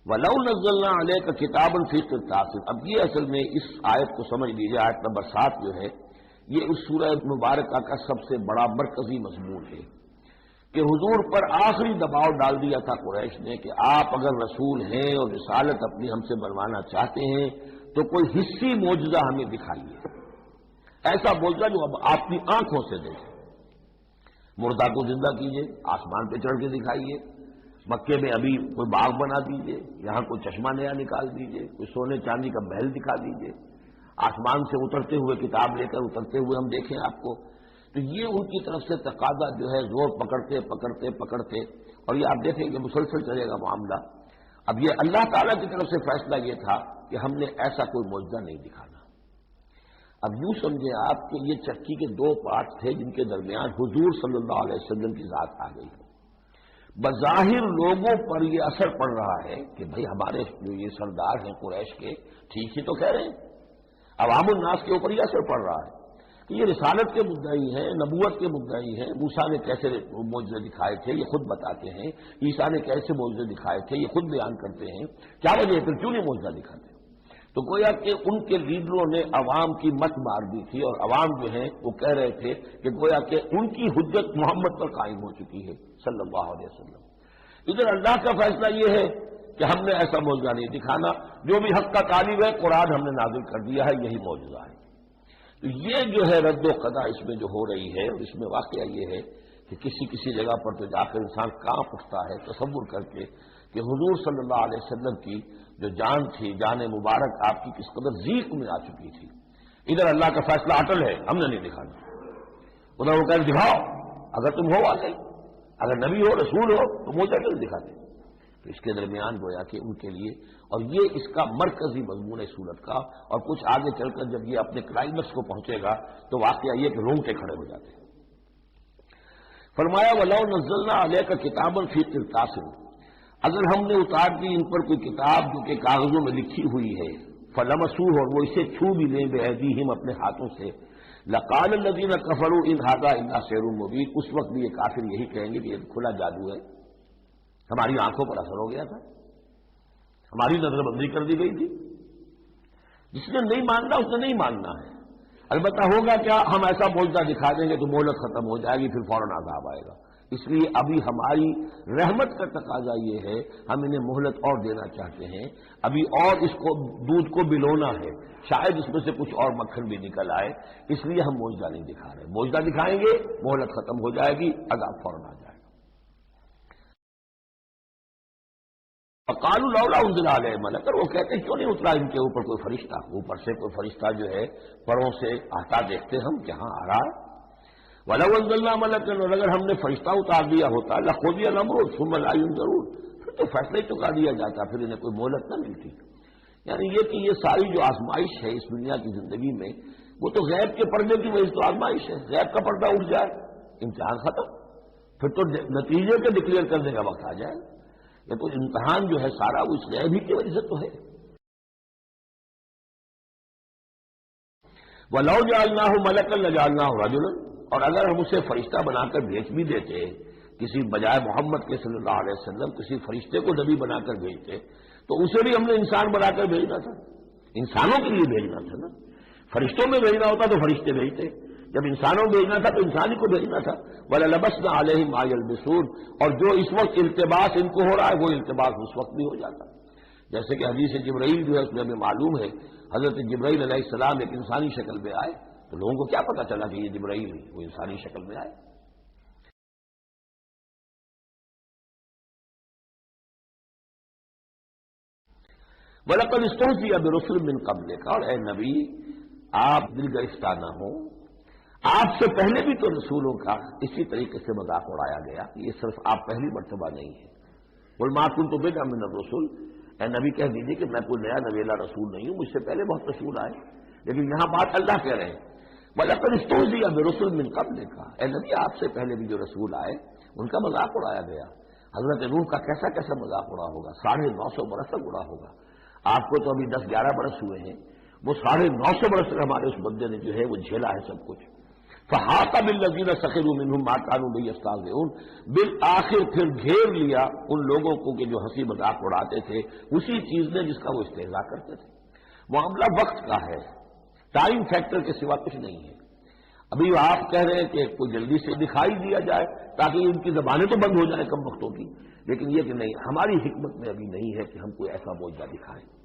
وَلَوْ نَزَّلْنَا عَلَيْكَ كِتَابًا فِي قِرْطَاسٍ. اب یہ اصل میں اس آیت کو سمجھ لیجیے، آیت نمبر 7 جو ہے یہ اس سورہ مبارکہ کا سب سے بڑا مرکزی مضمون ہے کہ حضور پر آخری دباؤ ڈال دیا تھا قریش نے کہ آپ اگر رسول ہیں اور رسالت اپنی ہم سے بنوانا چاہتے ہیں تو کوئی حصی معجزہ ہمیں دکھائیے، ایسا معجزہ جو اب آپ کی آنکھوں سے دیکھیں. مردہ کو زندہ کیجیے، آسمان پہ چڑھ کے دکھائیے، مکے میں ابھی کوئی باغ بنا دیجیے، یہاں کوئی چشمہ نیا نکال دیجیے، کوئی سونے چاندی کا محل دکھا دیجیے، آسمان سے اترتے ہوئے کتاب لے کر اترتے ہوئے ہم دیکھیں آپ کو. تو یہ ان کی طرف سے تقاضا جو ہے زور پکڑتے پکڑتے پکڑتے، اور یہ آپ دیکھیں کہ مسلسل چلے گا معاملہ. اب یہ اللہ تعالیٰ کی طرف سے فیصلہ یہ تھا کہ ہم نے ایسا کوئی معجزہ نہیں دکھانا. اب یوں سمجھیں آپ کہ یہ چکی کے دو پارٹ تھے جن کے درمیان حضور صلی اللہ علیہ وسلم کی ذات آ گئی ہے. بظاہر لوگوں پر یہ اثر پڑ رہا ہے کہ بھئی ہمارے جو یہ سردار ہیں قریش کے ٹھیک ہی تو کہہ رہے ہیں، عوام الناس کے اوپر یہ اثر پڑ رہا ہے کہ یہ رسالت کے مدعی ہیں، نبوت کے مدعی ہیں. موسیٰ نے کیسے معجزے دکھائے تھے یہ خود بتاتے ہیں، عیسیٰ نے کیسے معجزے دکھائے تھے یہ خود بیان کرتے ہیں. کیا وجہ ہے پھر کیوں نہیں معجزہ دکھاتے؟ تو گویا کہ ان کے لیڈروں نے عوام کی مت مار دی تھی، اور عوام جو ہیں وہ کہہ رہے تھے کہ گویا کہ ان کی حجت محمد پر قائم ہو چکی ہے صلی اللہ علیہ وسلم. ادھر اللہ کا فیصلہ یہ ہے کہ ہم نے ایسا معجزہ نہیں دکھانا، جو بھی حق کا طالب ہے قرآن ہم نے نازل کر دیا ہے، یہی معجزہ ہے. تو یہ جو ہے رد و قضا اس میں جو ہو رہی ہے، اور اس میں واقعہ یہ ہے کہ کسی کسی جگہ پر تو جا کر انسان کانپ اٹھتا ہے تصور کر کے کہ حضور صلی اللہ علیہ وسلم کی جو جان تھی، جان مبارک آپ کی کس قدر ضیق میں آ چکی تھی. ادھر اللہ کا فیصلہ اٹل ہے، ہم نے نہیں دکھانا. ادھر وہ کہہ دکھاؤ اگر تم ہو واقعی، اگر نبی ہو رسول ہو تو معجزہ کیوں دکھاتے. تو اس کے درمیان گویا کہ ان کے لیے، اور یہ اس کا مرکزی مضمون ہے سورت کا. اور کچھ آگے چل کر جب یہ اپنے کلائمیکس کو پہنچے گا تو واقعہ یہ کہ رونگٹے کھڑے ہو جاتے ہیں. فرمایا وَلَوْ نَزَّلْنَا عَلَيْكَ كِتَابًا فِي قِرْطَاسٍ، اگر ہم نے اتار دی ان پر کوئی کتاب جو کہ کاغذوں میں لکھی ہوئی ہے، فَلَمَسُوهُ، اور وہ اسے چھو بھی لیں بِأَيْدِيهِمْ اپنے ہاتھوں سے، لَقَالَ الَّذِينَ كَفَرُوا إِنْ هَذَا إِلَّا سِحْرٌ مُبِينٌ، اس وقت بھی یہ کافر یہی کہیں گے کہ یہ کھلا جادو ہے، ہماری آنکھوں پر اثر ہو گیا تھا، ہماری نظر بندی کر دی گئی تھی. جس نے نہیں ماننا اس نے نہیں ماننا ہے. البتہ ہوگا کیا، ہم ایسا معجزہ دکھا دیں گے تو مہلت ختم ہو جائے گی، پھر فوراً عذاب آئے گا. اس لیے ابھی ہماری رحمت کا تقاضا یہ ہے، ہم انہیں مہلت اور دینا چاہتے ہیں، ابھی اور اس کو دودھ کو بلونا ہے، شاید اس میں سے کچھ اور مکھن بھی نکل آئے، اس لیے ہم معجزہ نہیں دکھا رہے. معجزہ دکھائیں گے مہلت ختم ہو جائے گی، عذاب فوراً آ جائے گا. فقالوا لولا انزل علیہ ملک، وہ کہتے ہیں کیوں نہیں اترا ان کے اوپر کوئی فرشتہ، اوپر سے کوئی فرشتہ جو ہے پروں سے آتا دیکھتے ہم کہاں آ رہا ہے. وَلَوْ أَنزَلْنَا مَلَكًا، اور اگر ہم نے فرشتہ اتار دیا ہوتا لَقُضِيَ الْأَمْرُ ثُمَّ لَا يُنظَرُونَ، پھر تو فیصلہ ہی چکا دیا جاتا، پھر انہیں کوئی مہلت نہ ملتی. یعنی یہ کہ یہ ساری جو آزمائش ہے اس دنیا کی زندگی میں، وہ تو غیب کے پردے کی وجہ سے تو آزمائش ہے. غیب کا پردہ اٹھ جائے امتحان ختم، پھر تو نتیجے کے ڈکلیئر کرنے کا وقت آ جائے. یہ تو امتحان جو ہے سارا وہ اس غیب ہی کی وجہ سے تو ہے. وَلَوْ جَعَلْنَاهُ مَلَكًا لَجَعَلْنَاهُ رَجُلًا، اور اگر ہم اسے فرشتہ بنا کر بھیج بھی دیتے، کسی بجائے محمد کے صلی اللہ علیہ وسلم کسی فرشتے کو نبی بنا کر بھیجتے، تو اسے بھی ہم نے انسان بنا کر بھیجنا تھا، انسانوں کے لیے بھیجنا تھا نا. فرشتوں میں بھیجنا ہوتا تو فرشتے بھیجتے، جب انسانوں میں بھیجنا تھا تو انسانی کو بھیجنا تھا. وَلَلَبَسْنَا عَلَيْهِمْ مَا يَلْبِسُونَ، اور جو اس وقت التباس ان کو ہو رہا ہے وہ التباس اس وقت بھی ہو جاتا. جیسے کہ حدیث جبرائیل جو ہے اس میں ہمیں معلوم ہے حضرت جبرائیل علیہ السلام ایک انسانی شکل میں آئے، تو لوگوں کو کیا پتا چلا کہ یہ جبرائیل وہ انسانی شکل میں آئے. وَلَقَدِ اسْتُهْزِئَ بِرُسُلٍ مِّن قَبْلِكَ، اور اے نبی آپ دل گرفتہ نہ ہو، آپ سے پہلے بھی تو رسولوں کا اسی طریقے سے مذاق اڑایا گیا. یہ صرف آپ پہلی مرتبہ نہیں ہے. قُلْ مَا كُنتُ بِدْعًا مِّنَ الرُّسُلِ، اے نبی کہہ دیجیے کہ میں کوئی نیا نویلا رسول نہیں ہوں، مجھ سے پہلے بہت رسول آئے. لیکن یہاں بات اللہ کہہ رہے ہیں وَلَقَدِ اسْتُهْزِئَ بِرُسُلٍ مِّن قَبْلِكَ، اے نبی آپ سے پہلے بھی جو رسول آئے ان کا مذاق اڑایا گیا. حضرت نوح کا کیسا کیسا مذاق اڑا ہوگا، 950 برس تک اڑا ہوگا. آپ کو تو ابھی 10-11 برس ہوئے ہیں، وہ 950 برس تک ہمارے اس بندے نے جو ہے وہ جھیلا ہے سب کچھ. فحاق بالذین سخروا منهم ما كانوا به یستهزئون، بالآخر پھر گھیر لیا ان لوگوں کو کہ جو ہنسی مذاق اڑاتے تھے اسی چیز نے جس کا وہ استہزاء کرتے تھے۔ معاملہ وقت کا ہے، ٹائم فیکٹر کے سوا کچھ نہیں ہے۔ ابھی آپ کہہ رہے ہیں کہ کوئی جلدی سے دکھائی دیا جائے تاکہ ان کی زبانیں تو بند ہو جائیں کم وقتوں کی، لیکن یہ کہ نہیں، ہماری حکمت میں ابھی نہیں ہے کہ ہم کوئی ایسا معجزہ دکھائیں۔